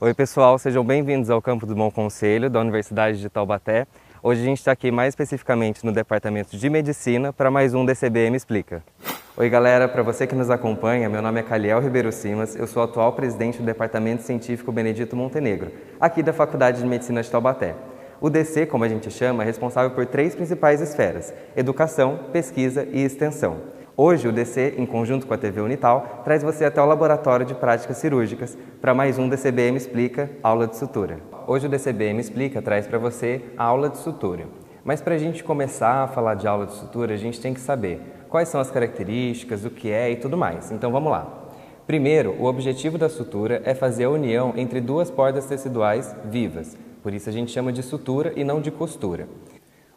Oi pessoal, sejam bem-vindos ao Campo do Bom Conselho da Universidade de Taubaté. Hoje a gente está aqui mais especificamente no Departamento de Medicina para mais um DCBM Explica. Oi galera, para você que nos acompanha, meu nome é Caliel Ribeiro Simas, eu sou atual presidente do Departamento Científico Benedito Montenegro, aqui da Faculdade de Medicina de Taubaté. O DC, como a gente chama, é responsável por 3 principais esferas: educação, pesquisa e extensão. Hoje, o DC, em conjunto com a TV Unital, traz você até o Laboratório de Práticas Cirúrgicas para mais um DCBM Explica, aula de sutura. Hoje o DCBM Explica traz para você a aula de sutura. Mas para a gente começar a falar de aula de sutura, a gente tem que saber quais são as características, o que é e tudo mais. Então vamos lá. Primeiro, o objetivo da sutura é fazer a união entre 2 bordas teciduais vivas, por isso a gente chama de sutura e não de costura.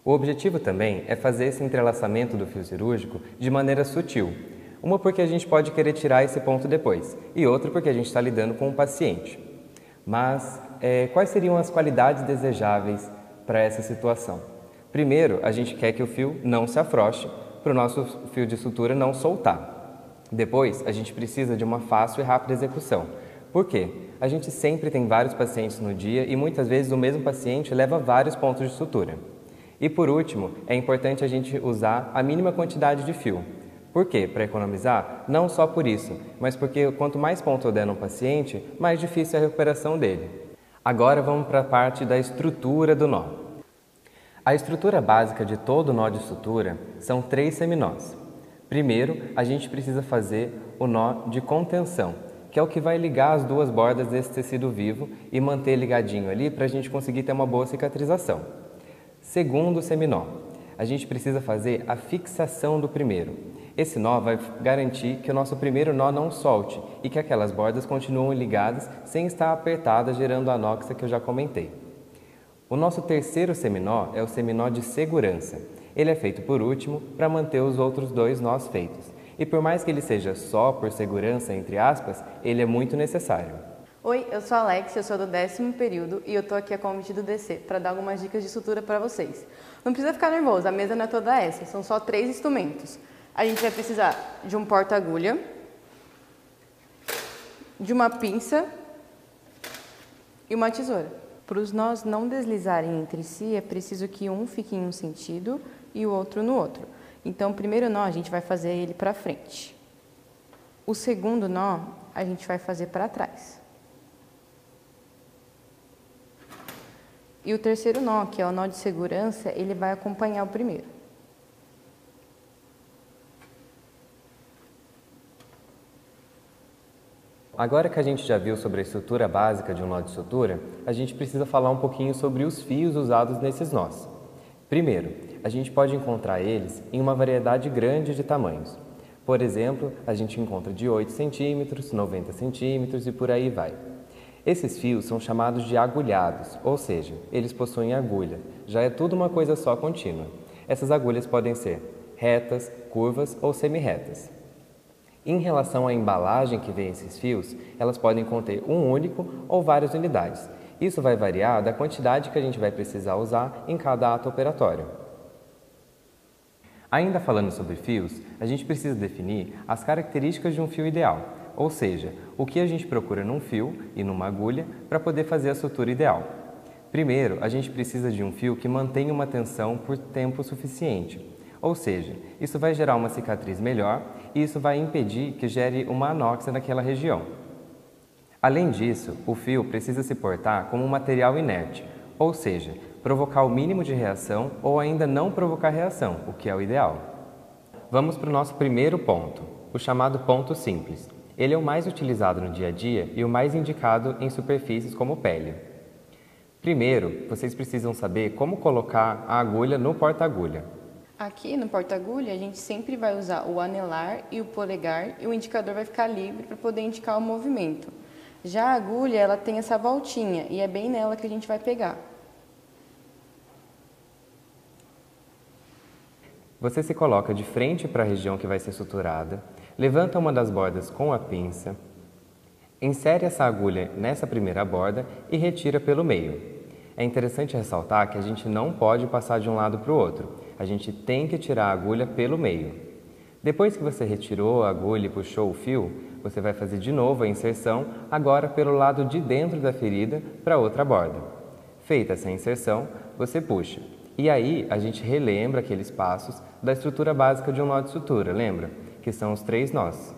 O objetivo também é fazer esse entrelaçamento do fio cirúrgico de maneira sutil. Uma porque a gente pode querer tirar esse ponto depois, e outra porque a gente está lidando com o paciente. Mas quais seriam as qualidades desejáveis para essa situação? Primeiro, a gente quer que o fio não se afrouxe, para o nosso fio de sutura não soltar. Depois, a gente precisa de uma fácil e rápida execução. Por quê? A gente sempre tem vários pacientes no dia e muitas vezes o mesmo paciente leva vários pontos de sutura. E por último, é importante a gente usar a mínima quantidade de fio. Por quê? Para economizar? Não só por isso, mas porque quanto mais ponto eu der no paciente, mais difícil é a recuperação dele. Agora vamos para a parte da estrutura do nó. A estrutura básica de todo nó de sutura são 3 seminós. Primeiro, a gente precisa fazer o nó de contenção, que é o que vai ligar as 2 bordas desse tecido vivo e manter ligadinho ali para a gente conseguir ter uma boa cicatrização. Segundo seminó, a gente precisa fazer a fixação do primeiro. Esse nó vai garantir que o nosso primeiro nó não solte e que aquelas bordas continuam ligadas sem estar apertadas, gerando a anóxia que eu já comentei. O nosso terceiro seminó é o seminó de segurança. Ele é feito por último para manter os outros 2 nós feitos. E por mais que ele seja só por segurança, entre aspas, ele é muito necessário. Oi, eu sou a Alex, eu sou do 10º período e eu tô aqui a convite do DC para dar algumas dicas de sutura para vocês. Não precisa ficar nervoso, a mesa não é toda essa, são só 3 instrumentos. A gente vai precisar de um porta-agulha, de uma pinça e uma tesoura. Para os nós não deslizarem entre si, é preciso que um fique em um sentido e o outro no outro. Então, o primeiro nó a gente vai fazer ele para frente. O segundo nó a gente vai fazer para trás. E o terceiro nó, que é o nó de segurança, ele vai acompanhar o primeiro. Agora que a gente já viu sobre a estrutura básica de um nó de sutura, a gente precisa falar um pouquinho sobre os fios usados nesses nós. Primeiro, a gente pode encontrar eles em uma variedade grande de tamanhos. Por exemplo, a gente encontra de 8 centímetros, 90 centímetros e por aí vai. Esses fios são chamados de agulhados, ou seja, eles possuem agulha, já é tudo uma coisa só contínua. Essas agulhas podem ser retas, curvas ou semi-retas. Em relação à embalagem que vem esses fios, elas podem conter um único ou várias unidades. Isso vai variar da quantidade que a gente vai precisar usar em cada ato operatório. Ainda falando sobre fios, a gente precisa definir as características de um fio ideal. Ou seja, o que a gente procura num fio e numa agulha para poder fazer a sutura ideal. Primeiro, a gente precisa de um fio que mantenha uma tensão por tempo suficiente. Ou seja, isso vai gerar uma cicatriz melhor e isso vai impedir que gere uma anóxia naquela região. Além disso, o fio precisa se portar como um material inerte, ou seja, provocar o mínimo de reação ou ainda não provocar reação, o que é o ideal. Vamos para o nosso primeiro ponto, o chamado ponto simples. Ele é o mais utilizado no dia a dia e o mais indicado em superfícies como pele. Primeiro, vocês precisam saber como colocar a agulha no porta-agulha. Aqui no porta-agulha a gente sempre vai usar o anelar e o polegar e o indicador vai ficar livre para poder indicar o movimento. Já a agulha ela tem essa voltinha e é bem nela que a gente vai pegar. Você se coloca de frente para a região que vai ser suturada, levanta uma das bordas com a pinça, insere essa agulha nessa primeira borda e retira pelo meio. É interessante ressaltar que a gente não pode passar de um lado para o outro, a gente tem que tirar a agulha pelo meio. Depois que você retirou a agulha e puxou o fio, você vai fazer de novo a inserção, agora pelo lado de dentro da ferida para outra borda. Feita essa inserção, você puxa. E aí a gente relembra aqueles passos da estrutura básica de um nó de sutura, lembra? Que são os 3 nós.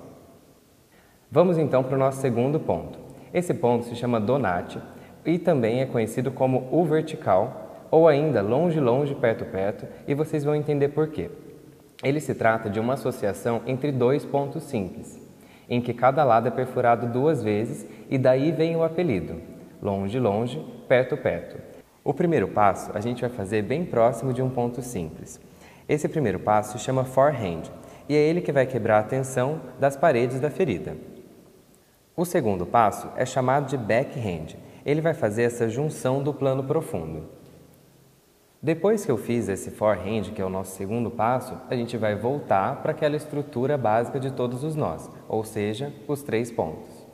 Vamos então para o nosso segundo ponto. Esse ponto se chama Donati e também é conhecido como o vertical, ou ainda longe, longe, perto, perto, e vocês vão entender por quê. Ele se trata de uma associação entre 2 pontos simples, em que cada lado é perfurado 2 vezes e daí vem o apelido, longe, longe, perto, perto. O primeiro passo a gente vai fazer bem próximo de um ponto simples. Esse primeiro passo se chama forehand e é ele que vai quebrar a tensão das paredes da ferida. O segundo passo é chamado de backhand. Ele vai fazer essa junção do plano profundo. Depois que eu fiz esse forehand, que é o nosso segundo passo, a gente vai voltar para aquela estrutura básica de todos os nós, ou seja, os 3 pontos.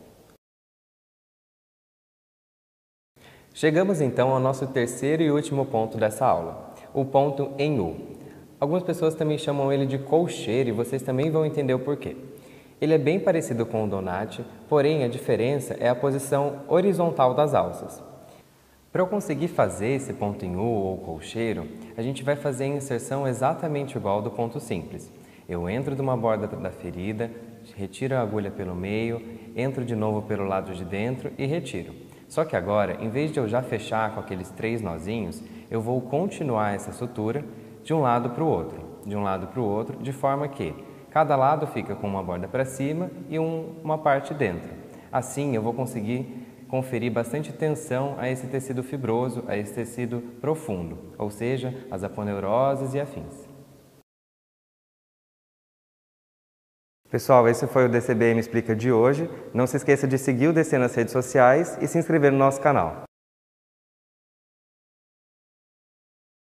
Chegamos então ao nosso terceiro e último ponto dessa aula, o ponto em U. Algumas pessoas também chamam ele de colcheiro e vocês também vão entender o porquê. Ele é bem parecido com o Donati, porém a diferença é a posição horizontal das alças. Para eu conseguir fazer esse ponto em U ou colcheiro, a gente vai fazer a inserção exatamente igual do ponto simples. Eu entro de uma borda da ferida, retiro a agulha pelo meio, entro de novo pelo lado de dentro e retiro. Só que agora, em vez de eu já fechar com aqueles 3 nozinhos, eu vou continuar essa sutura de um lado para o outro, de forma que cada lado fica com uma borda para cima e uma parte dentro. Assim eu vou conseguir conferir bastante tensão a esse tecido fibroso, a esse tecido profundo, ou seja, as aponeuroses e afins. Pessoal, esse foi o DCBM Explica de hoje. Não se esqueça de seguir o DC nas redes sociais e se inscrever no nosso canal.